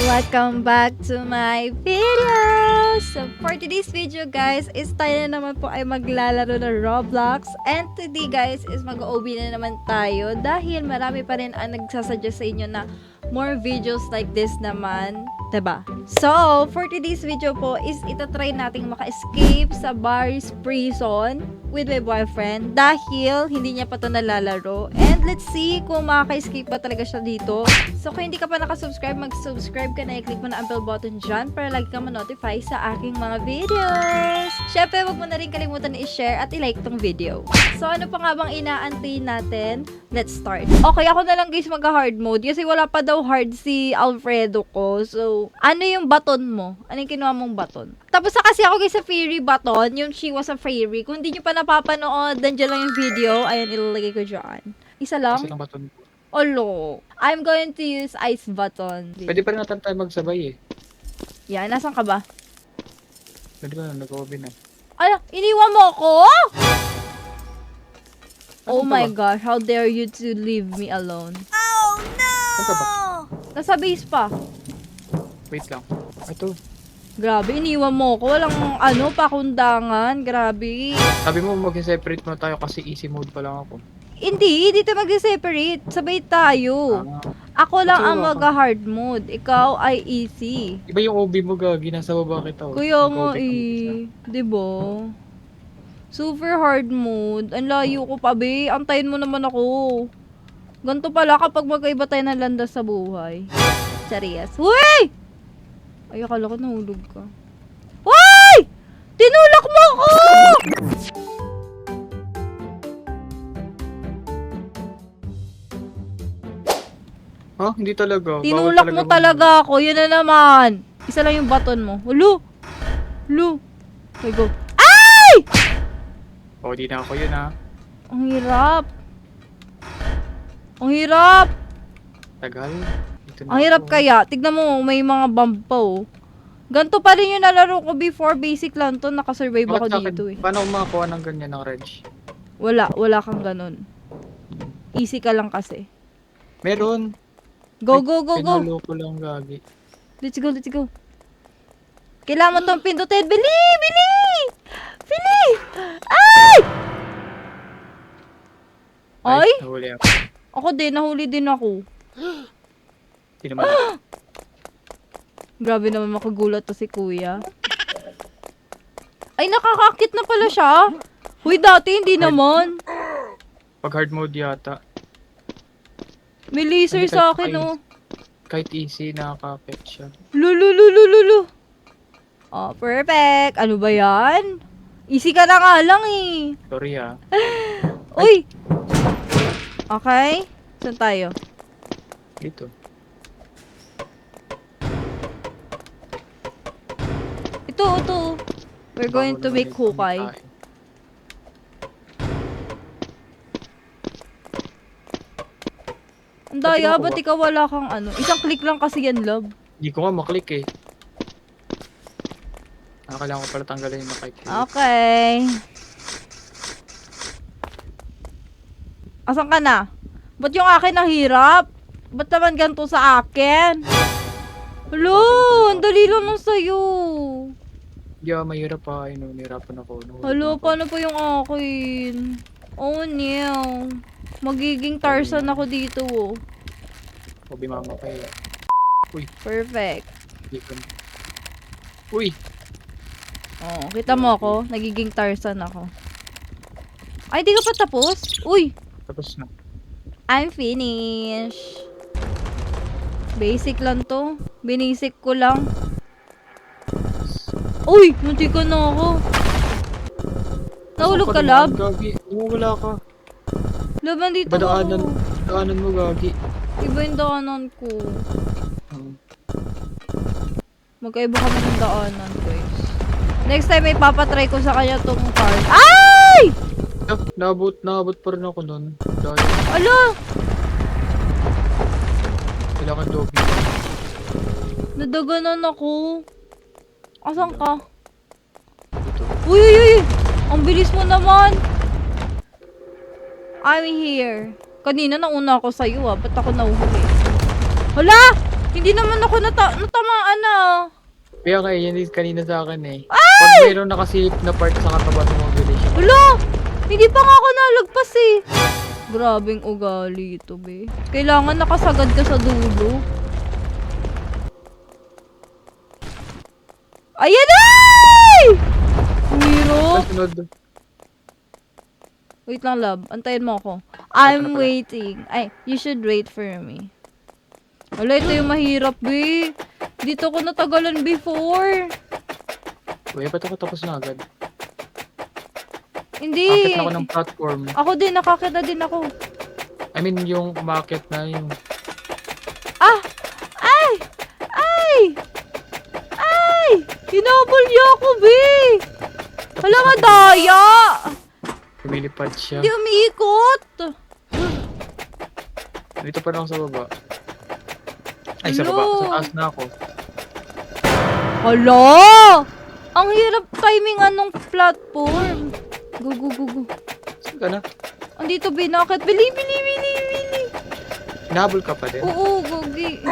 Welcome back to my video! So, for today's video guys, is tayo na naman po ay maglalaro ng Roblox. And today guys, is mag-OB na naman tayo dahil marami pa rin ang nagsasuggest sa inyo na more videos like this naman. Diba? So, for today's video po is itatry nating maka-escape sa Barry's prison with my boyfriend dahil hindi niya pa ito nalalaro. And let's see kung makaka-escape ba talaga siya dito. So, kung hindi ka pa nakasubscribe, mag-subscribe ka na. I-click mo na ang bell button dyan para lagi kang ma-notify sa aking mga videos. Syempre, wag mo na rin kalimutan na i-share at i-like tong video. So, ano pa nga bang inaantay natin? Let's start. Okay, ako na lang guys mag-hard mode kasi wala pa daw hard si Alfredo ko. So, ano yung baton mo? Ano yung kinuha mong baton? Tapos na kasi ako guys sa fairy baton, yung she was a fairy. Kung hindi nyo pa napapanood, nandiyan lang yung video. Ayan, ilalagay ko dyan. Isa lang? Isa lang baton ko. Olo. I'm going to use ice button. Pwede pa rin natin tayo magsabay eh. Yan, nasan ka ba? Pwede ba na, nag-OB na. Ala, iniwan mo ako? Oh Saan ka my ba? gosh, how dare you to leave me alone? Oh Saan ka ba? no! Nasa base pa. Wait lang. Ito. Grabe, iniwan mo ako. Walang pakundangan. Grabe. Sabi mo mag-separate mo tayo kasi easy mode pa lang ako. Hindi tayo mag-separate. Sabay tayo. Ako lang ang mag-hard mode. Ikaw ay easy. Iba yung OB mo gagi, nasa baba kita. Kuya nga Nag-OB ka eh. Diba? Super hard mode. Ang layo ko pa, be. Antayin mo naman ako. Ganto pala kapag magkaiba tayo ng landas sa buhay. Serious. Uy! Ay, akala ko nahulog ka. Uy! Tinulak mo ako! Ha? Hindi talaga. Tinulak mo talaga ako. Yun na naman. Isa lang yung baton mo. Hulo! Hulo! Okay, go. Ay! Oh, di na ako yun ha. Ang hirap. Ang hirap. Tagal. Dito na Ang hirap ako. kaya. Tignan mo, may mga bump pa oh. Ganto pa rin yung nalaro ko before. Basic lang to. Nakasurvive Bakit ako sa akin, dito eh. paano ako makakuha ng ganyan ng reg? Wala kang ganun. Easy ka lang kasi. Meron. Go, go, go, go. Pinalo ko lang gagi. Let's go, let's go. Kailangan mo tong pindutin. Bili! Bili! Bili! Ay! Ay? Nahuli ako. Ako din, nahuli din ako. Di naman. Grabe naman makagulat to si kuya. Ay, nakakakit na pala siya. Huy, dati hindi naman. Pag hard mode yata. May laser Hindi, sa kahit akin, oh. Kahit easy, nakakapit siya. Lulululululu. Oh, perfect. Ano ba yan? Easy ka na nga lang, eh. Sorry ha. Uy! Okay. Saan tayo? Dito. Ito. We're going to make hukay. Ang daya, ba't ikaw wala kang ano? Isang click lang kasi yan, love. Hindi ko nga maklik eh. Kailangan ko pala tanggalin yung nakiklik. Okay. Asan ka na? Ba't yung akin nahirap? Ba't naman ganito sa akin? Hello, ang dali lang nung sa'yo. Yeah, mahirap pa. Nahirapan ako. Hello, paano pa yung akin? Oh no. Magiging Tarzan ako dito, oh. Obi mama pa eh. Uy, Perfect. dito. Uy! Oh, kita mo ako? Nagiging Tarzan ako. Ay, di ka pa tapos? Uy! Tapos na. I'm finished. Basic lang to. Binisik ko lang. Uy! Munti ka na ako. Nahulog ka, lab? Gagi. Wala ka. Lab, nandito Iba ako. daanan mo gagi. Iba yung daanan ko. Hmm. Magkaiba kami ng daanan, guys. Next time, may papatry ko sa kanya tong card. Ay! Ah, naabot pa rin ako nun. Dahil Ala! kailangan dobi. Nadaganan ako. Asan ka? Dito. Uy! Ang bilis mo naman! I'm here. Kanina nauna ako sa'yo, ah. Ba't ako nauhuli? Hala! Hindi naman ako natamaan ah. Kaya kayo, yan din kanina sa akin eh. Pag mayroon nakasilip na part sa katawan ng mga village. Wala! Hindi pa nga ako nalagpas eh. Grabing ugali ito, be. Kailangan nakasagad ka sa dulo. Ayan ay! Ang hirap. Sunod. Wait lang, love. Antayin mo ako. I'm waiting. Ay, you should wait for me. Wala, ito yung mahirap, be. Dito ko natagalan before. Uy, ba't ako tapos na agad? Hindi. Akit na ako ng platform. Ako din, nakakita din ako. I mean, yung umakit na yung... Ah! Ay! Ay! Ay! Hinabol niya ako, be! Hala, madaya! Lumilipad siya. Hindi umiikot! Dito pa lang ako sa baba. Ay, sa Hello? baba. Sa taas na ako. Hala! Ang hirap timingan ng platform. Go, go, go, go. Saan ka na? Andito, binakit. Bili! Hinahabol ka pa din? Oo, gogi.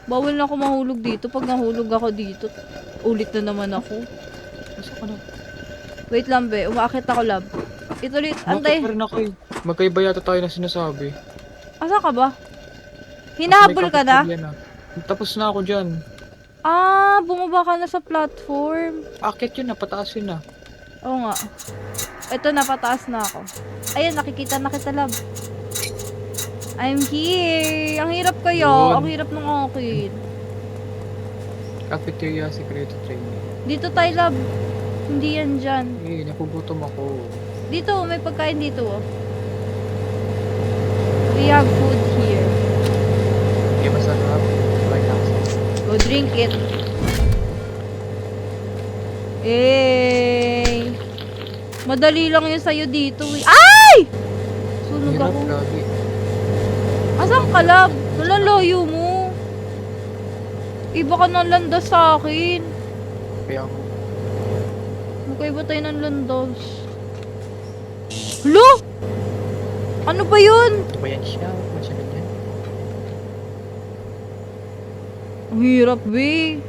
Bawal na ako mahulog dito. Pag nahulog ako dito, ulit na naman ako. Saan ka na? Wait lang, be. Umakit ako, love. Ito ulit. Antay. Bakit pa rin ako eh? Magkaiba yata tayo na sinasabi. Asa ka ba? Hinahabol ka na? Tapos na ako dyan. Ah, bumaba ka na sa platform. Akit yun na, pataas yun na. Oo nga. Ito na, pataas na ako. Ayun, nakikita na kita, love. I'm here. Ang hirap kayo. Yun. Ang hirap ng akin. Cafeteria Security Training. Dito tayo, love. Hindi yan dyan. Eh, napugutom ako. Dito, may pagkain dito. Oh. We have food here. Okay, masarap. Right now. Go drink it. Eh. Madali lang yun sa'yo dito. Eh. Ay! Sunog Hirap, ako. grabe. Asan ka, love? Nalalayo mo. Iba ka ng landas sa akin. Kaya ako. Magkaiba tayo ng landas. Hala! Ano ba yun? Ito ba yan siya? Ano siya ganyan? Ang hirap, be.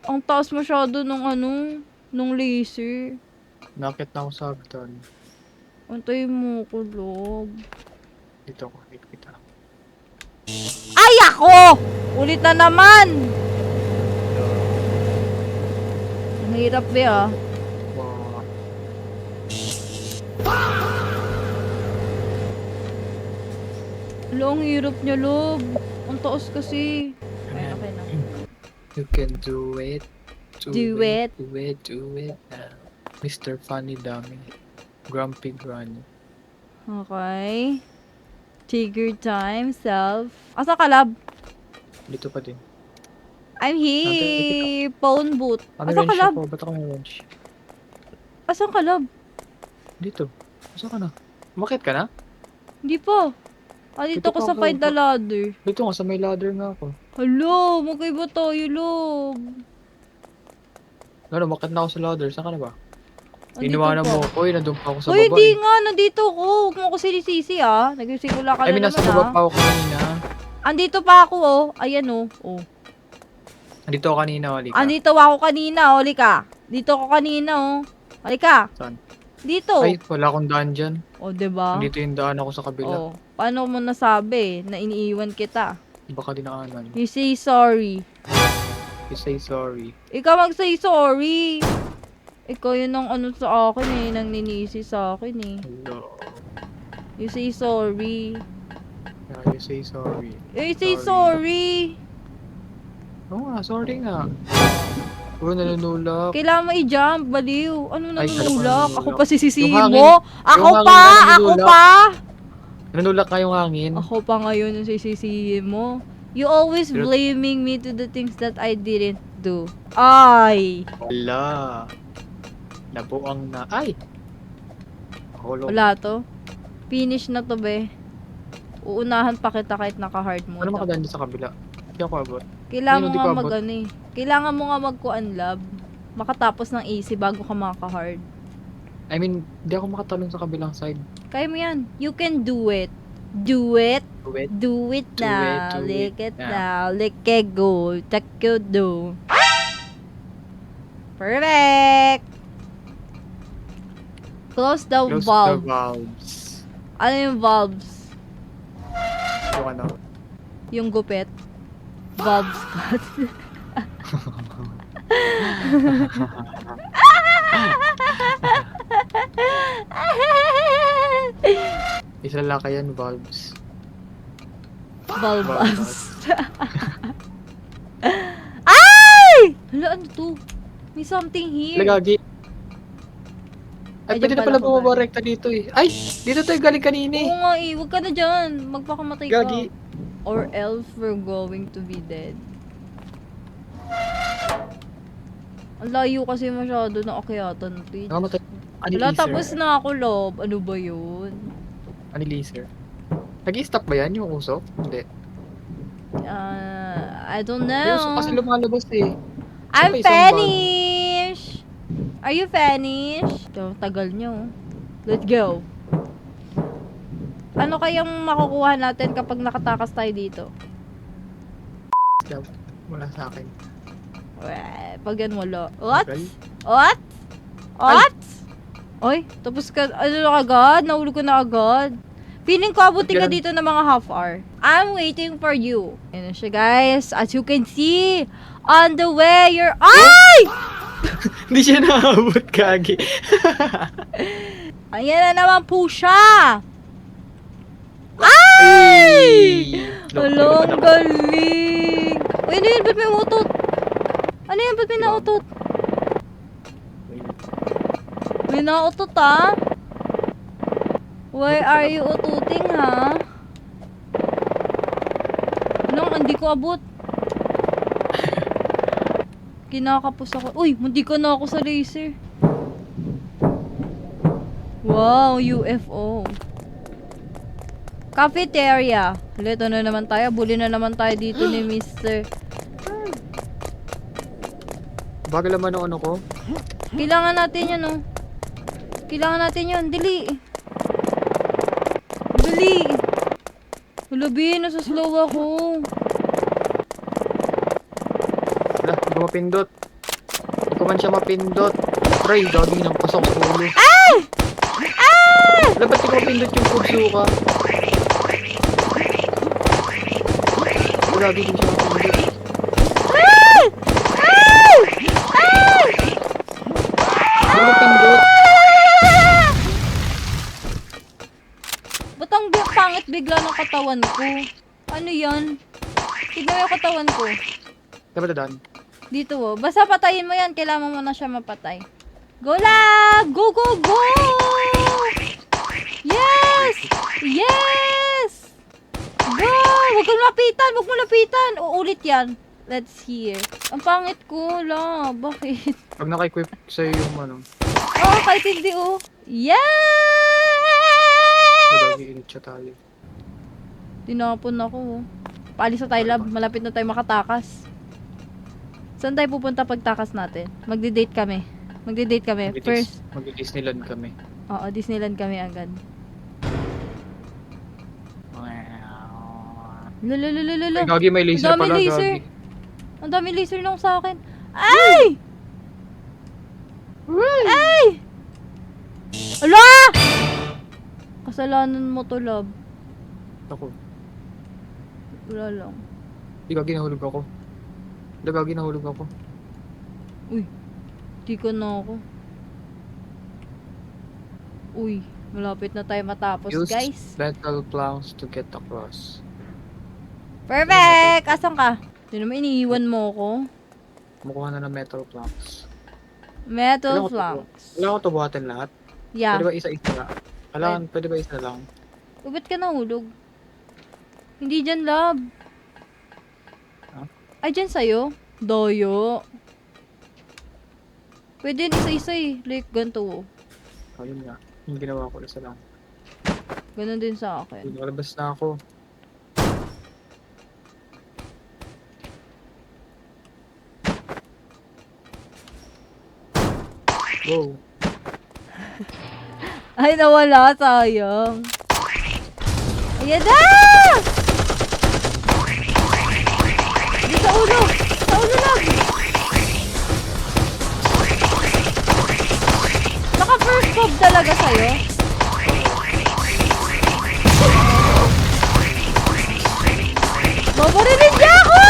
Ang taas masyado ng nung laser. Nakit na ako sa hagdan. Antayin mo ko, love. Dito ako, wait kita. Ay, ako! Ulit na naman! Ang hirap, be, ah. Wow. Hala, ang hirap niya, love. Ang taas kasi. Ay, okay na. You can do it. Do it. Do it. Do it. Mr. Funny Dummy. Grumpy Granny. Okay. Take your time, self. Asa ka, love? Dito pa din. I'm here. Phone booth. Ano Asa ka, wrench love? ako? Ba't ako may wrench? Asan ka, love? Dito. Saan ka na? Umakit ka na? Hindi pa. Dito Dito ko pa sa ako. find the ladder. Dito nga, sa may ladder nga ako. Hello, magkaiba tayo, love. Ano, umakit na ako sa ladder. Saan ka na ba? Andito Iniwanan pa. mo ako eh. Nandun pa ako sa Uy, baba hindi eh. nga. Nandito ko. Huwag mo ako sinisisi, ah. Nagsimula ka I na mean, nasa naman, baba ah. pa ako kanina. Andito pa ako, oh. Ayan, oh. Oh. Nandito ako kanina, wali ka. Andito ako kanina, oh. Halika. Dito ako kanina, oh. Halika. Saan? Dito. Ay, wala akong daan dyan. Oh, diba? Nandito yung daan ako sa kabila. Oh. Paano mo nasabi na iniiwan kita? Baka dinaanan. You say sorry. You say sorry. Ikaw mag-say sorry. Ikaw yun ang sa akin eh. Nang ninisi sa akin eh. Hello. You say sorry. Yeah, you say sorry. You say sorry. Oo nga, sorry nga. Puro nanunulak. Kailangan mo i-jump, baliw. Ano Ay, nanunulak? sarap Ako nanunulak. pa sisisihin Yung hangin- mo? Ako yung pa! hangin na Ako nanunulak. pa! Nanunulak nga yung hangin. Ako pa ngayon yung sisisihin mo. You always Pero- blaming me to the things that I didn't do. Ay! Wala. Nabuang na. Ay! Hulog. Wala to. Finish na to, be. Uunahan pa kita kahit naka-hard mode. Ano ako. makadaan dyan sa kabila? Hindi ako abot. Kailangan Ayun, mo hindi nga ko abot. Kailangan mo nga mag-kuan, love. Makatapos ng easy bago ka makaka-hard. I mean, hindi ako makatalon sa kabilang side. Kaya mo yan. You can do it. Do Do it. it. Do it Do now. it, do Lick it it now. now. Lick it go. Take you do. Perfect. Close the Close the valve. valves. Ano yung valves? Yung ano? Yung gupit. Valves cut. Isa lang yan, valves. Valvas. Ay! Hala, ano to? May something here. Lagagi. Ay, Ay, pwede dyan na pala pala ako bumaba galing. rekta dito eh. Ay! Dito tayo galing kanina Oo eh. nga eh, huwag ka na dyan. Magpakamatay ka. Gagi. Or else we're going to be dead. Ang layo kasi masyado na akyatan, please. Nakamatay. Wala, tapos na ako, love. Ano ba yun? Ani laser. Nag-i-stop ba yan yung usok? Hindi. I don't Yung usok kasi know. lumalabas eh. I'm May isang bag. finished! Are you finished? Ito, tagal nyo. Let's go. Ano kayang makukuha natin kapag nakatakas tayo dito? Wala sa akin. Pag yan wala. What? Tagal. What? What? Oy, tapos ka, ano na agad? Nahulog ko na agad. Feeling ko abutin ka Ganun. dito ng mga half hour. I'm waiting for you. Ayan na siya, guys. As you can see, on the way, you're... Ay! Hindi siya naabot, Kagi. Ayan na naman po siya! Ay! Hello, ang galing! Uy, ano yun? Ba't may utot? Ano yun? Ba't may nautot? May nautot, ah? Why are you ututing, ha? Anong, hindi ko abot. Kinakapos ako. Uy, hindi ko na ako sa laser. Wow, UFO. Cafeteria. Leto na naman tayo. Bully na naman tayo dito ni Mr. Bagal naman ang ano ko. Kailangan natin yun, oh. Kailangan natin yun. Dili. Dali. Hulabi, nasaslow ako. Wala, hindi ko mapindot. Hindi ko man siya mapindot. Try, gagi ng pasok sa ulo. Ah! Ah! Wala, ba't di ko mapindot yung pagsuka? Lagi din siya mapindot. Ah! Ah! Ah! Hindi ko mapindot. Ba't ang pangit bigla ng katawan ko? Ano yan? Tignan mo yung katawan ko. Dapat na daan. Dito, oh. Basta patayin mo yan. Kailangan mo na siya mapatay. Go lang! Go, go, go! Yes! Yes! Go! Huwag kang lapitan! Huwag mo lapitan! Uulit yan. Let's hear. Ang pangit ko, la. Bakit? Pag naka-equip sa'yo yung ano, Oh, kahit hindi, oh. Yes! lagi init siya tayo. Tinapon ako, oh. Paalis na tayo, lab. Malapit na tayo makatakas. Saan tayo pupunta pagtakas natin? Magde-date kami. Magde-date kami. First, Mag-Disneyland kami. oo, Disneyland kami agad. Lulululululo. Ay, gagi, may laser Ang dami pala, laser. gagi. Ang dami laser lang sa akin. Ay! Ay! Ala! Kasalanan mo to, love. Ako. Wala lang. Di gagi, nahulog ako. Di gagi, nahulog ako. Uy. Di ka na ako. Uy. Malapit na tayo matapos, Use guys. metal planks to get across. Perfect! Asan ka? Hindi naman iniiwan mo ako. Kumukuha na ng metal planks. Metal Kailangan ko flanks. Kailangan ko tubuhatin lahat. Yeah. Pwede ba isa-isa lang? Kailangan, pwede ba isa lang? Uy, ba't ka nahulog? Hindi dyan, love. Huh? Ay, dyan sa'yo. Doyo. Pwede yun isa-isa eh. Like, ganito. Oh. Ayun nga. Yung ginawa ko, isa lang. Ganon din sa akin. Nakalabas na ako. Wow. Ay, nawala. Sayang. Yan na! Di sa ulo! Sa ulo lang! Naka-first mob talaga sa'yo? Mabarinig niya ako!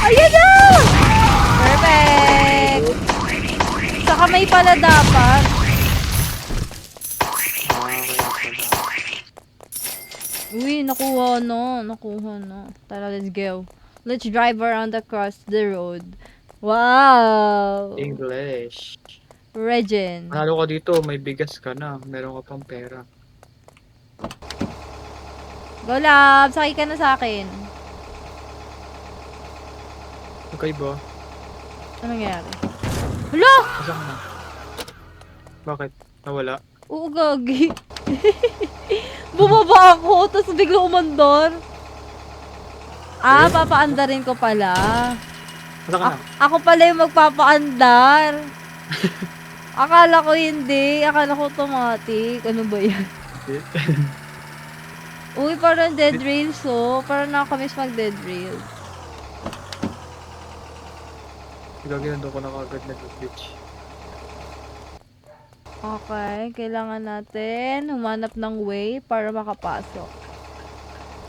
Ayan na! Perfect! Sa kamay pala dapat. Uy, nakuha na. Nakuha na. Tara, let's go. Let's drive around across the road. Wow! English. Regen. Manalo ka dito, may bigas ka na. Meron ka pang pera. Go, love! Sakay ka na sa akin. Okay ba? Anong nangyari? Hala! Asan na? Bakit? Nawala? Oo, gagi. Bumaba ako, tapos biglang umandar. Ah, papaandarin ko pala. Asan ka na? Ako pala yung magpapaandar. Akala ko hindi. Akala ko automatic. Ano ba yan? Uy, parang dead rails, oh. Parang nakakamiss mag-dead rails. Gagawin ko na kagad na glitch. Okay, kailangan natin humanap ng way para makapasok.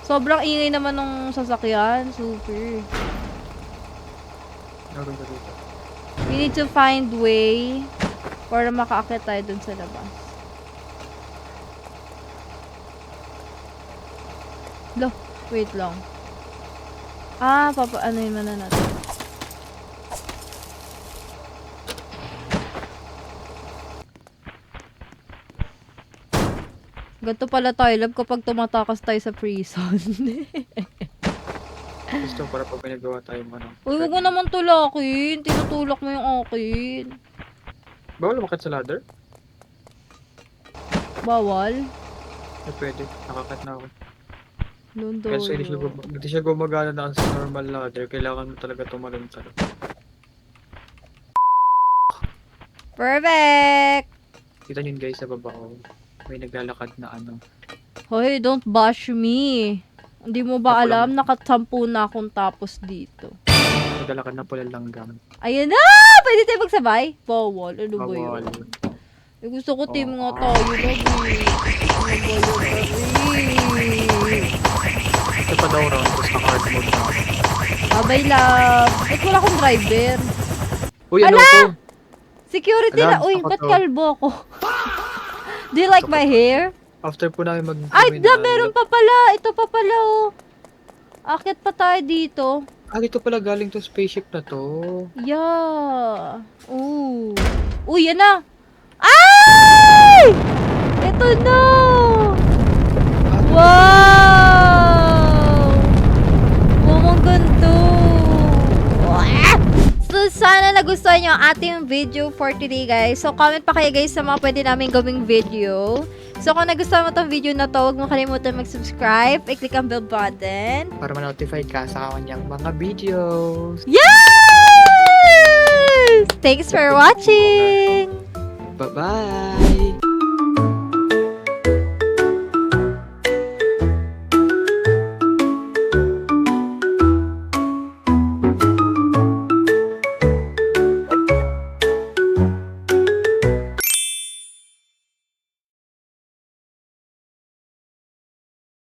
Sobrang ingay naman ng sasakyan. Super. Gagawin ko dito. We need to find way para makaakyat tayo dun sa labas. Lo, wait lang. Ah, ano yun na natin. Ganto pala tayo, love, kapag tumatakas tayo sa prison. Gusto para pag pinagawa tayo ano. Uy, wag mo naman tulakin. Tinutulak mo yung akin. Bawal umakit sa ladder? Bawal? Eh, pwede. Nakakat na ako. Londo. Kasi hindi siya gumagana na sa normal ladder. Kailangan mo talaga tumalon sa Perfect! Kita niyo guys sa baba ko. May naglalakad na ano. Hoy, don't bash me. Hindi mo ba alam, nakasampu na akong tapos dito. Naglalakad na pula langgam. Ayan na! Pwede tayo magsabay? Bawal. Ano ba Bawal. yun? Eh, gusto ko team nga tayo. Lagi. Ano ba yun? Ito pa daw round. Tapos naka-hard mode na ako. Abay love. Ba't wala akong driver? Uy, ano Ala! to? Security Alam, na. Uy, ako ba't to. kalbo ako? Do you like my hair? After po namin mag... Ay, meron pa pala. Ito pa pala, oh. Akit pa tayo dito. Ah, dito pala galing to spaceship na to. Yeah. Ooh. Uy, yan na. Ay! Ito na. Wow! Ang ganda. Wah! So, sana nagustuhan nyo ang ating video for today, guys. So, comment pa kayo, guys, sa mga pwede namin gawing video. So, kung nagustuhan mo tong video na to, huwag mo kalimutan mag-subscribe, i-click ang bell button. Para ma-notify ka sa kanyang mga videos. Yes! Thanks for watching! Bye-bye!